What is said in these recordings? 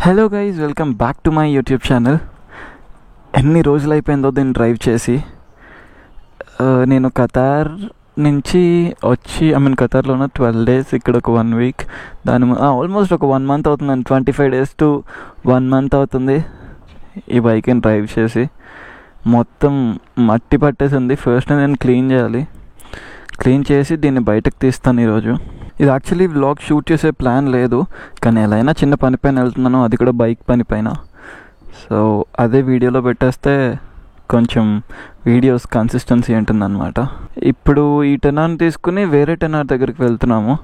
Hello guys, welcome back to my YouTube channel. ఎన్ని రోజులు అయిపోయిందో దీన్ని డ్రైవ్ చేసి. నేను ఖతార్ నుంచి వచ్చి ఖతార్లోనే 12 days, ఇక్కడ ఒక 1 week, ఆల్మోస్ట్ ఒక 1 month అవుతుంది. 25 days to 1 month అవుతుంది ఈ బైక్ని డ్రైవ్ చేసి. మొత్తం మట్టి పట్టేసింది. ఫస్ట్ నేను క్లీన్ చేయాలి. క్లీన్ చేసి దీన్ని బయటకు తీస్తాను ఈరోజు. ఇది యాక్చువల్లీ వ్లాగ్ షూట్ చేసే ప్లాన్ లేదు, కానీ ఎలా అయినా చిన్న పని పైన వెళ్తున్నాను, అది కూడా బైక్ పని పైన. సో అదే వీడియోలో పెట్టేస్తే కొంచెం వీడియోస్ కన్సిస్టెన్సీ ఉంటుందన్నమాట. ఇప్పుడు ఈ టెనార్ని తీసుకుని వేరే టెనార్ దగ్గరికి వెళ్తున్నాము.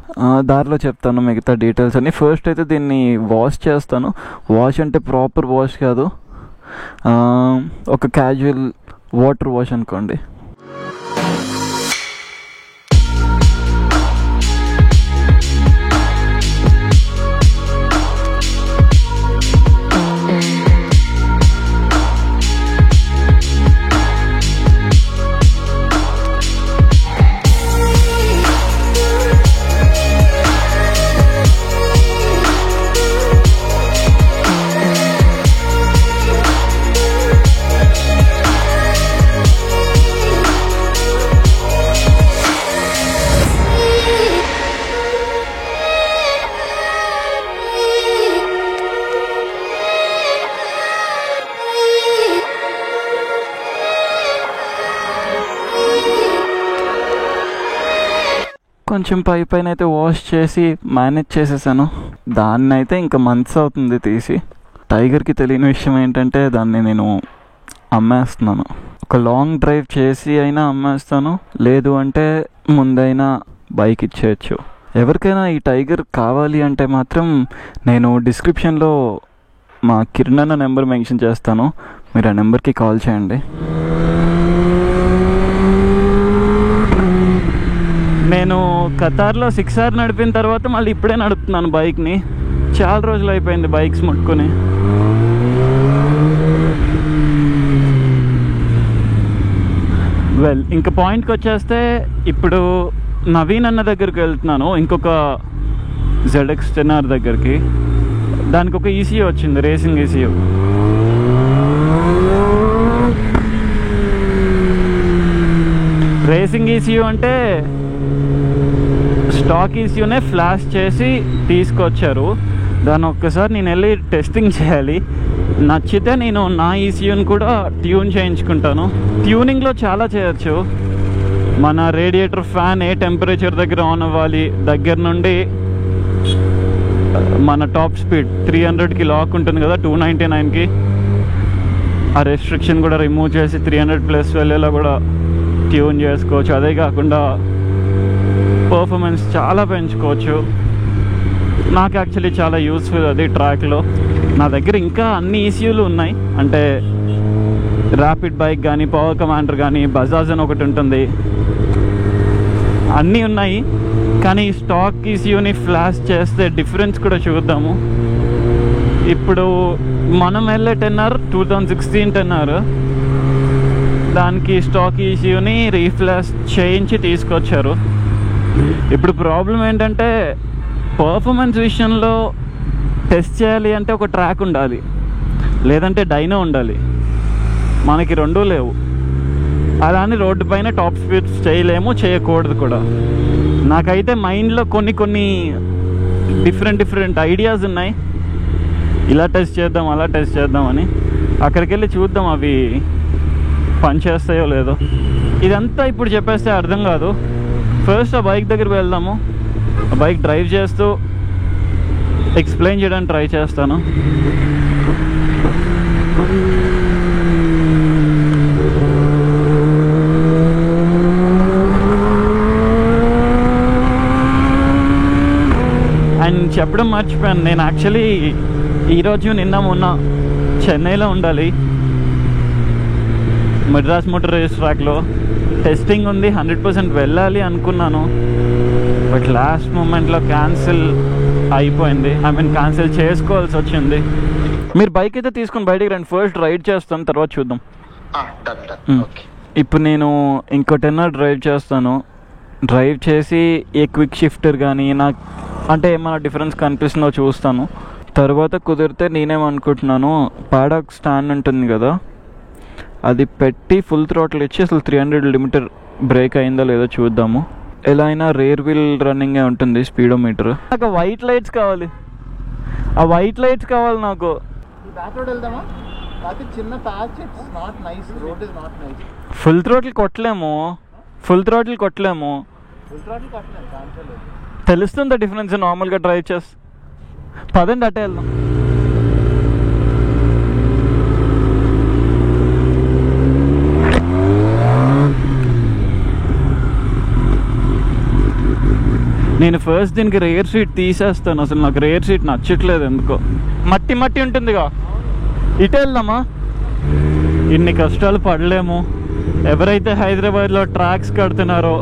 దారిలో చెప్తాను మిగతా డీటెయిల్స్ అని. ఫస్ట్ అయితే దీన్ని వాష్ చేస్తాను. వాష్ అంటే ప్రాపర్ వాష్ కాదు, ఒక క్యాజువల్ వాటర్ వాష్ అనుకోండి. కొంచెం పైన అయితే వాష్ చేసి మేనేజ్ చేసేసాను. దాన్ని అయితే ఇంకా మంత్స్ అవుతుంది తీసి. టైగర్కి తెలియని విషయం ఏంటంటే దాన్ని నేను అమ్మేస్తున్నాను. ఒక లాంగ్ డ్రైవ్ చేసి అయినా అమ్మేస్తాను, లేదు అంటే ముందైనా బైక్ ఇచ్చేయచ్చు. ఎవరికైనా ఈ టైగర్ కావాలి అంటే మాత్రం నేను డిస్క్రిప్షన్లో మా కిరణ్ అన్న నెంబర్ మెన్షన్ చేస్తాను. మీరు ఆ నెంబర్కి కాల్ చేయండి. నేను ఖతార్లో 6 hours నడిపిన తర్వాత మళ్ళీ ఇప్పుడే నడుపుతున్నాను బైక్ని. చాలా రోజులు అయిపోయింది బైక్స్ ముట్టుకొని. ఇంకా పాయింట్కి వచ్చేస్తే ఇప్పుడు నవీన్ అన్న దగ్గరికి వెళ్తున్నాను, ఇంకొక ZX టెనార్ దగ్గరికి. దానికి ఒక ECU వచ్చింది, రేసింగ్ ECU. రేసింగ్ ECU అంటే స్టాక్ ECUనే ఫ్లాష్ చేసి తీసుకొచ్చారు. దాన్ని ఒక్కసారి నేను వెళ్ళి టెస్టింగ్ చేయాలి. నచ్చితే నేను నా ECUని కూడా ట్యూన్ చేయించుకుంటాను. ట్యూనింగ్లో చాలా చేయొచ్చు. మన రేడియేటర్ ఫ్యాన్ ఏ టెంపరేచర్ దగ్గర ఆన్ అవ్వాలి, దగ్గర నుండి మన టాప్ స్పీడ్ 300కి లాక్ ఉంటుంది కదా, 299కి ఆ రెస్ట్రిక్షన్ కూడా రిమూవ్ చేసి 300+ వెళ్ళేలా కూడా ట్యూన్ చేసుకోవచ్చు. అదే కాకుండా పర్ఫార్మెన్స్ చాలా పెంచుకోవచ్చు. నాకు యాక్చువల్లీ చాలా యూస్ఫుల్ అది ట్రాక్లో. నా దగ్గర ఇంకా అన్ని ECUలు ఉన్నాయి, అంటే ర్యాపిడ్ బైక్ కానీ, పవర్ కమాండర్ కానీ, బజాజ్ అని ఒకటి ఉంటుంది, అన్నీ ఉన్నాయి. కానీ స్టాక్ ECUని ఫ్లాష్ చేస్తే డిఫరెన్స్ కూడా చూద్దాము. ఇప్పుడు మనం వెళ్ళే టెన్నార్ 2016 టెన్నార్, దానికి స్టాక్ ECUని రీఫ్లాష్ చేయించి తీసుకొచ్చారు. ఇప్పుడు ప్రాబ్లం ఏంటంటే పర్ఫార్మెన్స్ విషయంలో టెస్ట్ చేయాలి అంటే ఒక ట్రాక్ ఉండాలి, లేదంటే డైనో ఉండాలి. మనకి రెండూ లేవు. అలానే రోడ్డు పైన టాప్ స్పీడ్స్ చేయలేము, చేయకూడదు కూడా. నాకైతే మైండ్లో కొన్ని డిఫరెంట్ ఐడియాస్ ఉన్నాయి. ఇలా టెస్ట్ చేద్దాం, అలా టెస్ట్ చేద్దామని. అక్కడికి వెళ్ళి చూద్దాం అవి పనిచేస్తాయో లేదో. ఇదంతా ఇప్పుడు చెప్పేస్తే అర్థం కాదు. ఫస్ట్ ఆ బైక్ దగ్గరికి వెళ్దాము. ఆ బైక్ డ్రైవ్ చేస్తూ ఎక్స్ప్లెయిన్ చేయడానికి ట్రై చేస్తాను. అండ్ చెప్పడం మర్చిపోయాను, నేను యాక్చువల్లీ ఈరోజు మొన్న చెన్నైలో ఉండాలి, మద్రాస్ మోటార్ రేస్ ట్రాక్లో టెస్టింగ్ ఉంది. 100% వెళ్ళాలి అనుకున్నాను, బట్ లాస్ట్ మూమెంట్లో క్యాన్సిల్ అయిపోయింది. క్యాన్సిల్ చేసుకోవాల్సి వచ్చింది. మీరు బైక్ అయితే తీసుకుని బయటికి రండి, ఫస్ట్ రైడ్ చేస్తాను, తర్వాత చూద్దాం. ఇప్పుడు నేను ఇంకో టెన్నర్ డ్రైవ్ చేస్తాను. డ్రైవ్ చేసి ఏ క్విక్ షిఫ్టర్ కానీ నాకు అంటే ఏమైనా డిఫరెన్స్ కనిపిస్తుందో చూస్తాను. తర్వాత కుదిరితే నేనేమనుకుంటున్నాను, పాడాక్ స్టాండ్ ఉంటుంది కదా, అది పెట్టి ఫుల్ థ్రాటిల్ ఇచ్చి అసలు 300 లిమిటర్ బ్రేక్ అయిందో లేదో చూద్దాము. ఎలా అయినా రేర్ వీల్ రన్నింగే ఉంటుంది స్పీడోమీటర్. నాకు వైట్ లైట్స్ కావాలి, ఆ వైట్ లైట్స్ కావాలి నాకు. ఫుల్ థ్రాటిల్ కొట్టలేము, తెలుస్తుందా డిఫరెన్స్ నార్మల్గా డ్రైవ్ చేసి? పదండి అటే వెళ్దాం. నేను ఫస్ట్ దీనికి రేర్ సీట్ తీసేస్తాను, అసలు నాకు రేర్ సీట్ నచ్చట్లేదు ఎందుకో. మట్టి ఉంటుందిగా, ఇటే వెళ్దామా? ఇన్ని కష్టాలు పడలేము. ఎవరైతే హైదరాబాద్లో ట్రాక్స్ కడుతున్నారో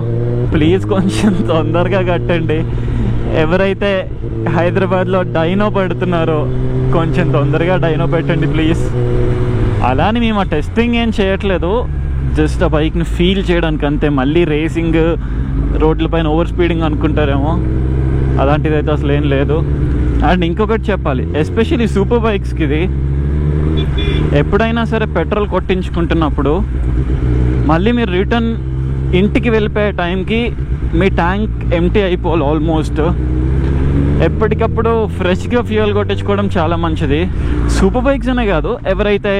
ప్లీజ్ కొంచెం తొందరగా కట్టండి. ఎవరైతే హైదరాబాద్లో డైనో పెడుతున్నారో కొంచెం తొందరగా డైనో పెట్టండి ప్లీజ్. అలానే మేము ఆ టెస్టింగ్ ఏం చేయట్లేదు, జస్ట్ ఆ బైక్ని ఫీల్ చేయడానికి అంతే. మళ్ళీ రేసింగ్ రోడ్లపైన ఓవర్ స్పీడింగ్ అనుకుంటారేమో, అలాంటిది అయితే అసలు ఏం లేదు. అండ్ ఇంకొకటి చెప్పాలి, ఎస్పెషల్లీ సూపర్ బైక్స్కి ఇది, ఎప్పుడైనా సరే పెట్రోల్ కొట్టించుకుంటున్నప్పుడు మళ్ళీ మీరు రిటర్న్ ఇంటికి వెళ్ళిపోయే టైంకి మీ ట్యాంక్ ఎంటీ అయిపోవాలి ఆల్మోస్ట్. ఎప్పటికప్పుడు ఫ్రెష్గా ఫ్యూయల్ కొట్టించుకోవడం చాలా మంచిది. సూపర్ బైక్స్ అనే కాదు, ఎవరైతే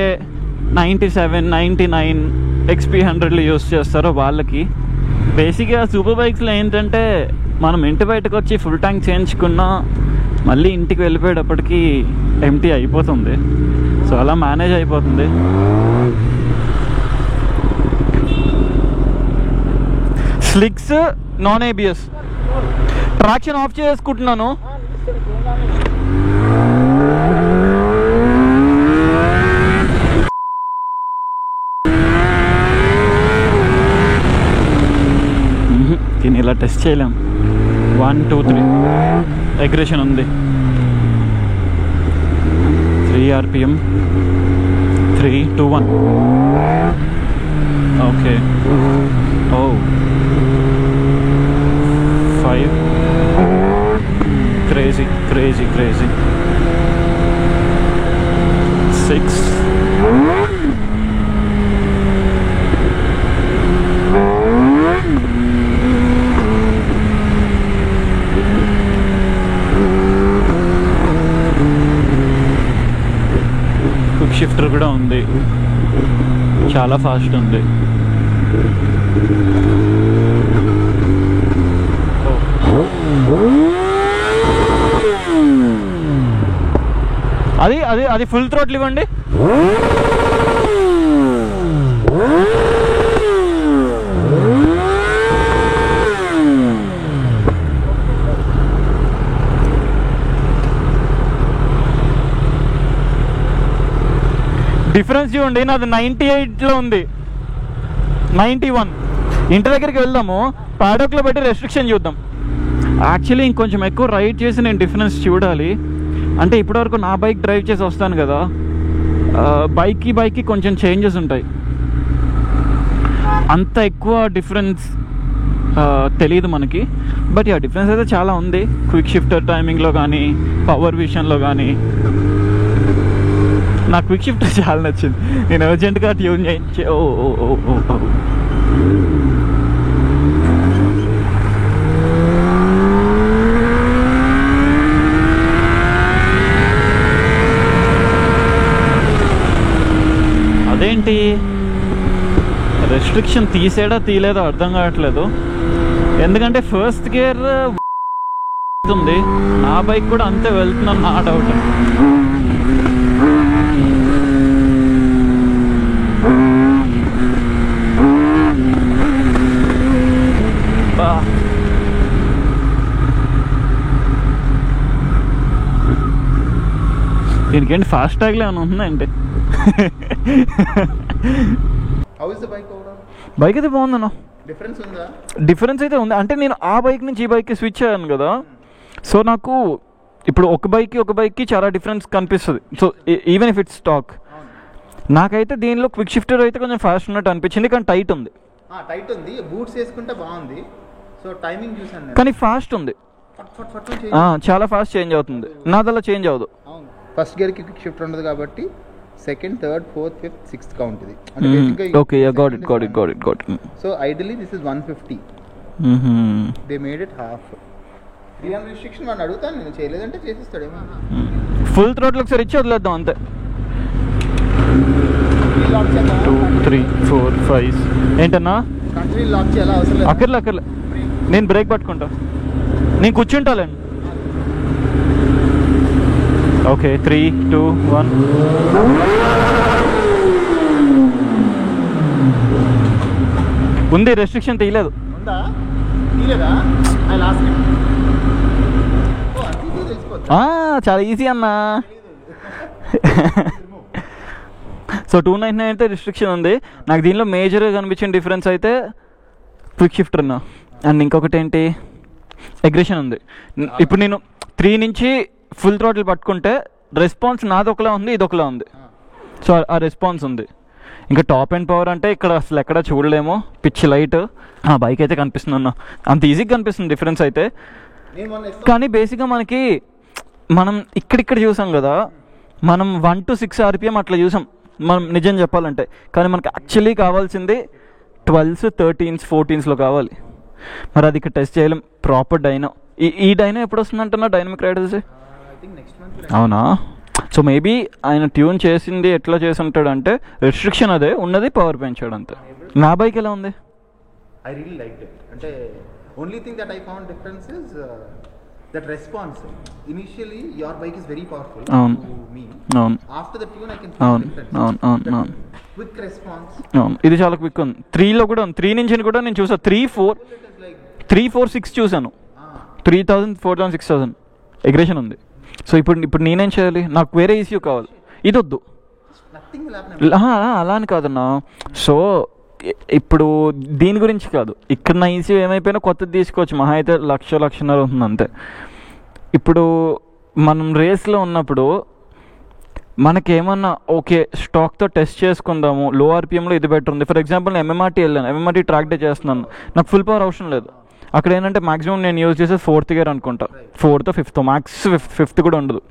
97, 99 XP100లు యూస్ చేస్తారో వాళ్ళకి. బేసిక్గా సూపర్ బైక్స్లో ఏంటంటే మనం ఇంటి బయటకు వచ్చి ఫుల్ ట్యాంక్ చేయించుకున్నా మళ్ళీ ఇంటికి వెళ్ళిపోయేటప్పటికి ఎంటీ అయిపోతుంది. సో అలా మేనేజ్ అయిపోతుంది. స్లిక్స్ నాన్ ABS, ట్రాక్షన్ ఆఫ్ చేసుకుంటున్నాను. దీన్ని ఇలా టెస్ట్ చేయలేం. 1 2 3 అగ్రెషన్ ఉంది. 3 RPM, 3 2 1. ఓకే. ఓ 5. క్రేజీ 6. క్విక్ షిఫ్టర్ కూడా ఉంది, చాలా ఫాస్ట్ ఉంది. అది ఫుల్ థ్రోట్ల్ ఇవ్వండి. డిఫరెన్స్ చూడండి, నాది 98లో ఉంది, 91. ఇంటి దగ్గరికి వెళ్దాము, పాడోక్లో పెట్టి రెస్ట్రిక్షన్ చూద్దాం. యాక్చువల్లీ ఇంకొంచెం ఎక్కువ రైడ్ చేసి నేను డిఫరెన్స్ చూడాలి. అంటే ఇప్పటివరకు నా బైక్ డ్రైవ్ చేసి వస్తాను కదా, బైక్కి కొంచెం చేంజెస్ ఉంటాయి. అంత ఎక్కువ డిఫరెన్స్ తెలియదు మనకి, బట్ ఆ డిఫరెన్స్ అయితే చాలా ఉంది. క్విక్ షిఫ్టర్ టైమింగ్లో కానీ, పవర్ విషయంలో కానీ. నాకు క్విక్ షిఫ్టర్ చాలా నచ్చింది. నేను అర్జెంట్గా ట్యూన్ చేయించి అదేంటి రెస్ట్రిక్షన్ తీయలేదో అర్థం కావట్లేదు. ఎందుకంటే ఫస్ట్ గేర్ ఉంది, నా బైక్ కూడా అంతే వెళ్తున్నాను నా డౌట్. దీనికి ఏంటి ఫాస్ట్ ట్యాగ్లో ఏమైనా ఉందంటే? బైక్ అయితే బాగుందన్నా. డిఫరెన్స్ అయితే ఉంది. అంటే నేను ఆ బైక్ నుంచి ఈ బైక్కి స్విచ్ అయ్యాను కదా, సో నాకు ఇప్పుడు ఒక బైక్కి చాలా డిఫరెన్స్ కనిపిస్తుంది. So even if it's stock, నాకైతే దీనిలో క్విక్ షిఫ్టర్ అయితే కొంచెం ఫాస్ట్ ఉన్నట్టు అనిపించింది, కానీ టైట్ ఉంది. బూట్స్ వేసుకుంటే బాగుంది. సో టైమింగ్ చూసాను కానీ ఫాస్ట్ ఉంది. చాలా ఫాస్ట్ చేంజ్ అవుతుంది, నాదలా చేంజ్ అవ్వదు. ఫస్ట్ గేర్కి క్విక్ షిఫ్ట్ ఉండదు కాబట్టి second, third, fourth, fifth, sixth count ఇది. Okay, got it. So ideally this is 150. They made it half. 300 restriction వాడిని అడుగుతాను, నేను చేయలేదంటే చేసిస్తాడేమో. ఫుల్ థ్రోట్ల్ ఒకసారి ఇచ్చి వదిలేద్దాం అంతే. 2, 3, 4, 5 ఏంటన్నా కంట్రీ లాక్ చేయాలా? అవసరం లేదు. అక్కర్లే, నేను బ్రేక్ పట్టుకుంటా, నేను కూర్చుంటాలేండి. ఓకే, 3, 2, 1. ఉంది, రెస్ట్రిక్షన్ తీయలేదు. చాలా ఈజీ అన్నా. సో 299 అయితే రిస్ట్రిక్షన్ ఉంది. నాకు దీనిలో మేజర్గా కనిపించిన డిఫరెన్స్ అయితే క్విక్ షిఫ్టర్ అన్న, అండ్ ఇంకొకటి ఏంటి, అగ్రెషన్ ఉంది. ఇప్పుడు నేను 3 నుంచి ఫుల్ థ్రాటిల్ పట్టుకుంటే రెస్పాన్స్ నాది ఒకలా ఉంది, ఇది ఒకలా ఉంది. సో ఆ రెస్పాన్స్ ఉంది. ఇంకా టాప్ అండ్ పవర్ అంటే ఇక్కడ అసలు ఎక్కడ చూడలేము, పిచ్ లైట్. ఆ బైక్ అయితే కనిపిస్తుంది అన్న, అంత ఈజీగా కనిపిస్తుంది డిఫరెన్స్ అయితే. కానీ బేసిక్గా మనం ఇక్కడ చూసాం కదా, మనం 1 to 6 RPM అట్లా చూసాం మనం నిజం చెప్పాలంటే. కానీ మనకి యాక్చువల్లీ కావాల్సింది 12s, 13s, 14sలో కావాలి. మరి అది ఇక్కడ టెస్ట్ చేయలేం. ప్రాపర్ డైనో, ఈ డైనో ఎప్పుడు వస్తుంది అంటున్నా, డైనమిక్ రైడర్స్ అవునా? సో మేబీ ఆయన ట్యూన్ చేసింది ఎట్లా చేసి ఉంటాడు అంటే, రెస్ట్రిక్షన్ అదే ఉన్నది, పవర్ పెంచాడు అంతే. నా బైక్ ఎలా ఉంది? I really liked it. అంటే only thing that I found difference is that response. Initially your bike is very powerful to me. After the tune I can feel difference. Quick response. ఇది చాలా quick ఉంది. 3లో కూడా ఉంది, 3 నుంచి కూడా నేను చూసాను. 3, 4, 6 చూసాను. 3000, 4000, 6000 ఎగ్రేషన్ ఉంది. సో ఇప్పుడు నేనేం చేయాలి? నాకు వేరే ECU కావాలి, ఇది వద్దు. అలా అని కాదన్నా. సో ఇప్పుడు దీని గురించి కాదు, ఇక్కడ నా ECU ఏమైపోయినా కొత్తది తీసుకోవచ్చు, మహా అయితే 1,00,000 ఉంటుంది అంతే. ఇప్పుడు మనం రేస్లో ఉన్నప్పుడు మనకేమన్నా ఓకే స్టాక్తో టెస్ట్ చేసుకుందాము, లో RPMలో ఇది బెటర్ ఉంది. ఫర్ ఎగ్జాంపుల్ నేను MMRT వెళ్ళాను, MMRT ట్రాక్ డే చేస్తున్నాను, నాకు ఫుల్ పవర్ అవసరం లేదు. అక్కడ ఏంటంటే మాక్సిమం నేను యూజ్ చేసేది 4th గేర్ అనుకుంటా, 4th, 5th, మ్యాక్స్ 5th కూడా ఉండదు.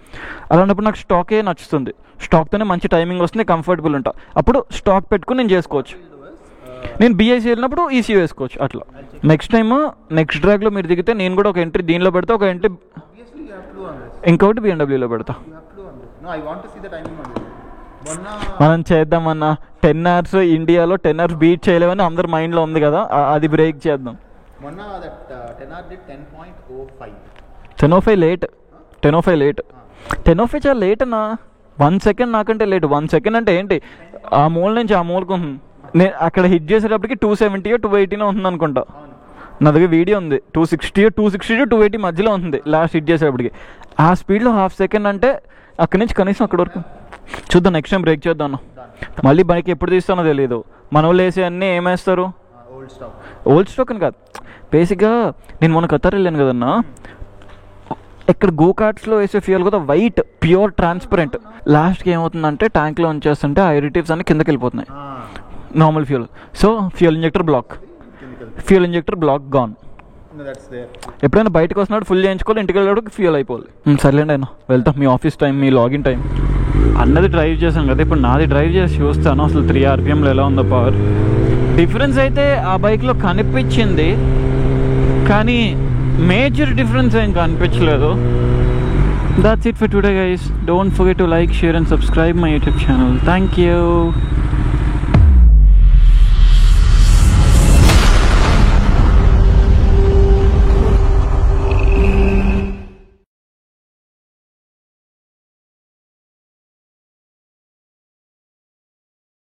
అలాంటప్పుడు నాకు స్టాకే నచ్చుతుంది, స్టాక్తోనే మంచి టైమింగ్ వస్తుంది, కంఫర్టబుల్ ఉంటా. అప్పుడు స్టాక్ పెట్టుకుని నేను చేసుకోవచ్చు. నేను BIC వెళ్ళినప్పుడు ECU వేసుకోవచ్చు అట్లా. నెక్స్ట్ టైమ్ నెక్స్ట్ డ్రాగ్లో మీరు దిగితే నేను కూడా ఒక ఎంట్రీ దీనిలో పెడతా, ఒక ఎంట్రీ ఇంకొకటి BMWలో పెడతా. మనం చేద్దామన్నా 10 hours ఇండియాలో 10 hours బీట్ చేయలేమని అందరి మైండ్లో ఉంది కదా, అది బ్రేక్ చేద్దాం. 10:05 లేట్, 10:05 చాలా లేట్ అన్నా. 1 second నాకంటే లేట్. 1 second అంటే ఏంటి, ఆ మూల నుంచి ఆ మూలకు ఉంది. నేను అక్కడ హిట్ చేసేటప్పటికి 270 or 280 ఉంది అనుకుంటా. నా దగ్గర వీడియో ఉంది, 260 to 280 మధ్యలో ఉంది లాస్ట్ హిట్ చేసేటప్పటికి. ఆ స్పీడ్లో 1/2 second అంటే అక్కడి నుంచి కనీసం అక్కడి వరకు చూద్దాం. నెక్స్ట్ టైం బ్రేక్ చేద్దాం. మళ్ళీ బైక్ ఎప్పుడు తీస్తానో తెలియదు. మన వాళ్ళు వేసే అన్నీ ఏమేస్తారు, ఓల్డ్ స్టాక్ అని కాదు. బేసిక్గా నేను మొన్న ఖతార్ వెళ్ళాను కదన్నా, ఇక్కడ గో కార్ట్స్లో వేసే ఫ్యూయల్ కూడా వైట్ ప్యూర్ ట్రాన్స్పరెంట్. లాస్ట్కి ఏమవుతుందంటే ట్యాంక్లో ఉంచేస్తుంటే ఆ ఎడిటివ్స్ అన్ని కిందకి వెళ్ళిపోతున్నాయి, normal fuel. So fuel injector block gone. ఎప్పుడైనా బయటకు వస్తున్నాడు ఫుల్ చేయించుకోవాలి, ఇంటికి వెళ్ళేటప్పుడు ఫ్యూయల్ అయిపోవాలి. సర్లేండి అయినా వెళ్తాం, మీ ఆఫీస్ టైం, మీ లాగిన్ టైం. అన్నది డ్రైవ్ చేసాం కదా, ఇప్పుడు నాది డ్రైవ్ చేసి చూస్తాను అసలు 3 RPMలో ఎలా ఉందో పవర్ డిఫరెన్స్. అయితే ఆ బైక్లో కనిపించింది, కానీ మేజర్ డిఫరెన్స్ ఏం కనిపించలేదు. That's it for today guys. Don't forget to like, share and subscribe my YouTube channel. Thank you.